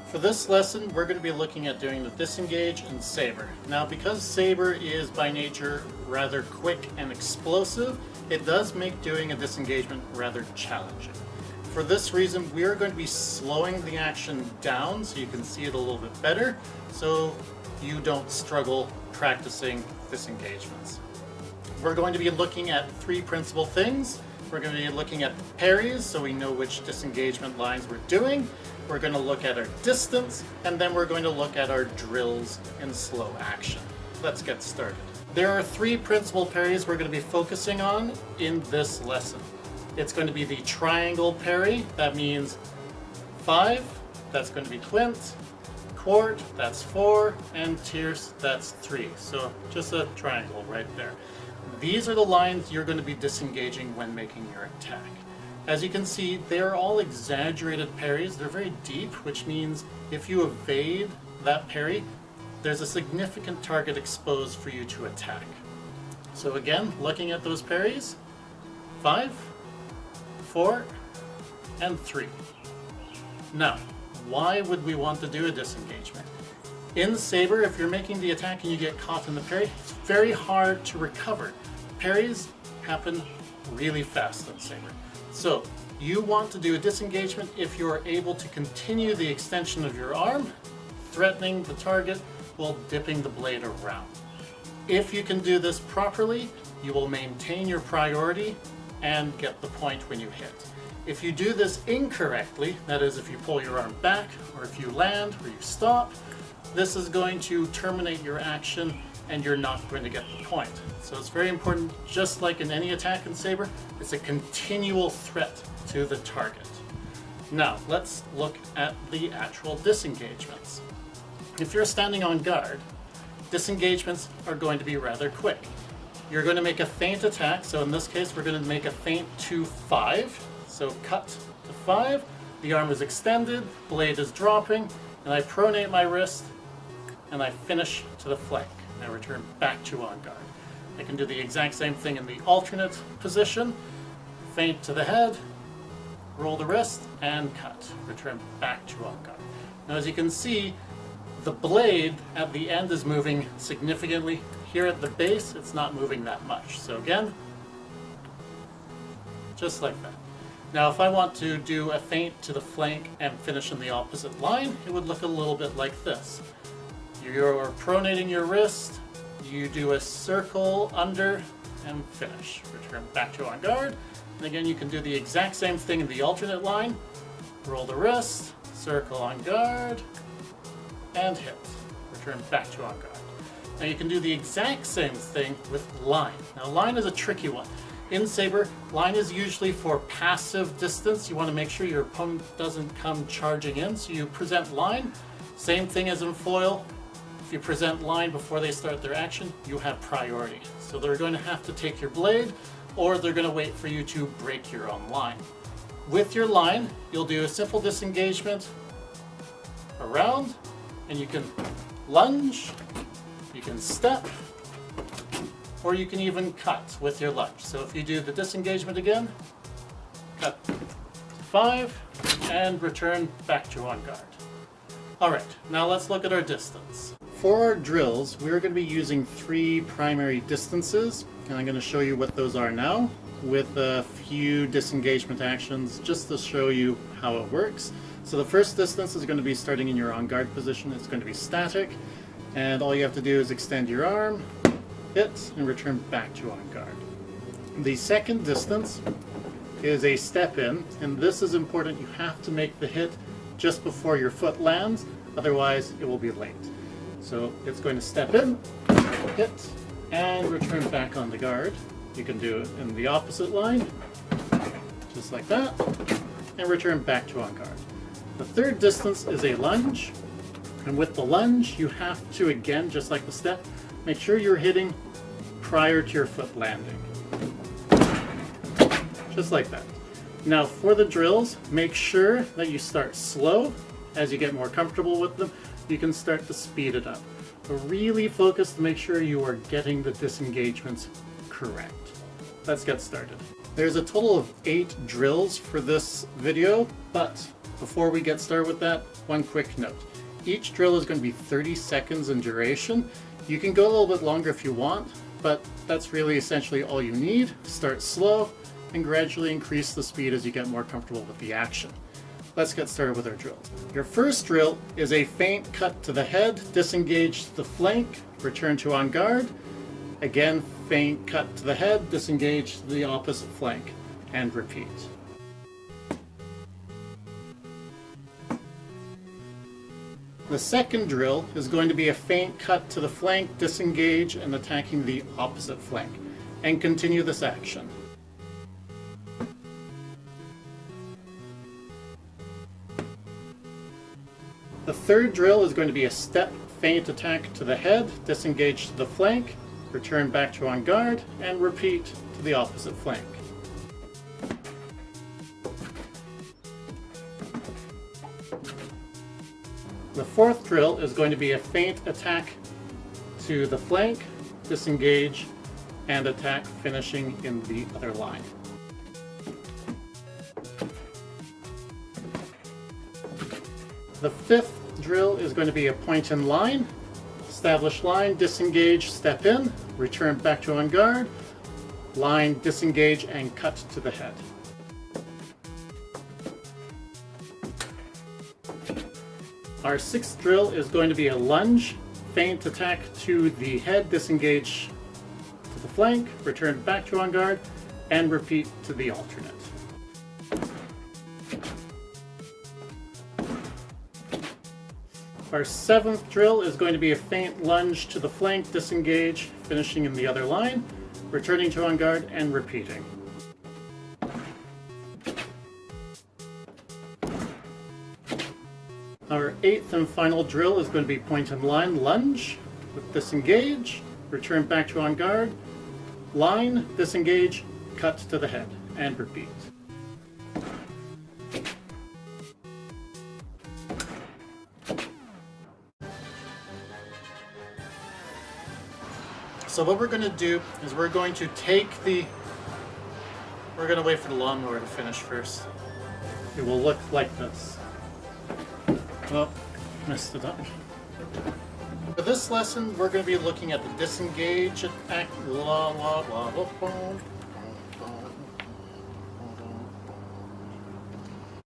For this lesson, we're going to be looking at doing the disengage and saber. Now, because saber is by nature rather quick and explosive, it does make doing a disengagement rather challenging. For this reason, we are going to be slowing the action down so you can see it a little bit better, so you don't struggle practicing disengagements. We're going to be looking at three principal things. We're going to be looking at parries, so we know which disengagement lines we're doing. We're going to look at our distance, and then we're going to look at our drills in slow action. Let's get started. There are three principal parries we're going to be focusing on in this lesson. It's going to be the triangle parry, that means 5, that's going to be quint, quart, that's 4, and tierce, that's 3. So just a triangle right there. These are the lines you're going to be disengaging when making your attack. As you can see, they are all exaggerated parries. They're very deep, which means if you evade that parry, there's a significant target exposed for you to attack. So again, looking at those parries, 5, 4, and 3. Now, why would we want to do a disengagement? In saber, if you're making the attack and you get caught in the parry, it's very hard to recover. Parries happen really fast in saber. So you want to do a disengagement if you are able to continue the extension of your arm, threatening the target while dipping the blade around. If you can do this properly, you will maintain your priority and get the point when you hit. If you do this incorrectly, that is if you pull your arm back, or if you land, or you stop, this is going to terminate your action and you're not going to get the point. So it's very important, just like in any attack in saber, it's a continual threat to the target. Now, let's look at the actual disengagements. If you're standing on guard, disengagements are going to be rather quick. You're going to make a feint attack, so in this case we're going to make a feint to 5. So cut to 5, the arm is extended, blade is dropping, and I pronate my wrist, and I finish to the flank. I return back to on guard. I can do the exact same thing in the alternate position. Feint to the head, roll the wrist, and cut. Return back to on guard. Now as you can see, the blade at the end is moving significantly. Here at the base, it's not moving that much. So again, just like that. Now if I want to do a feint to the flank and finish in the opposite line, it would look a little bit like this. You're pronating your wrist, you do a circle under, and finish. Return back to on guard. And again, you can do the exact same thing in the alternate line. Roll the wrist, circle on guard, and hit. Return back to on guard. Now you can do the exact same thing with line. Now line is a tricky one. In saber, line is usually for passive distance. You want to make sure your opponent doesn't come charging in, so you present line. Same thing as in foil. If you present line before they start their action, you have priority. So they're going to have to take your blade, or they're going to wait for you to break your own line. With your line, you'll do a simple disengagement around, and you can lunge, you can step, or you can even cut with your lunge. So if you do the disengagement again, cut 5, and return back to on guard. Alright, now let's look at our distance. For our drills, we're going to be using 3 primary distances, and I'm going to show you what those are now, with a few disengagement actions, just to show you how it works. So the first distance is going to be starting in your on guard position. It's going to be static, and all you have to do is extend your arm, hit, and return back to on guard. The second distance is a step in, and this is important. You have to make the hit just before your foot lands, otherwise it will be late. So it's going to step in, hit, and return back on the guard. You can do it in the opposite line, just like that, and return back to on guard. The third distance is a lunge, and with the lunge you have to, again, just like the step, make sure you're hitting prior to your foot landing. Just like that. Now for the drills, make sure that you start slow. As you get more comfortable with them, you can start to speed it up. But really focus to make sure you are getting the disengagements correct. Let's get started. There's a total of 8 drills for this video, but before we get started with that, one quick note. Each drill is going to be 30 seconds in duration. You can go a little bit longer if you want, but that's really essentially all you need. Start slow and gradually increase the speed as you get more comfortable with the action. Let's get started with our drills. Your first drill is a feint cut to the head, disengage to the flank, return to on guard. Again, feint cut to the head, disengage to the opposite flank, and repeat. The second drill is going to be a feint cut to the flank, disengage, and attacking the opposite flank, and continue this action. The third drill is going to be a step feint attack to the head, disengage to the flank, return back to on guard, and repeat to the opposite flank. The fourth drill is going to be a feint attack to the flank, disengage, and attack, finishing in the other line. The fifth drill is going to be a point in line. Establish line, disengage, step in, return back to on guard, line, disengage, and cut to the head. Our sixth drill is going to be a lunge, feint attack to the head, disengage to the flank, return back to on guard, and repeat to the alternate. Our seventh drill is going to be a feint lunge to the flank, disengage, finishing in the other line, returning to on guard, and repeating. Our eighth and final drill is going to be point in line lunge with disengage, return back to on guard, line, disengage, cut to the head, and repeat. So what we're going to do is we're going to wait for the lawnmower to finish first. It will look like this. Oh, messed it up. For this lesson, we're going to be looking at the disengage attack.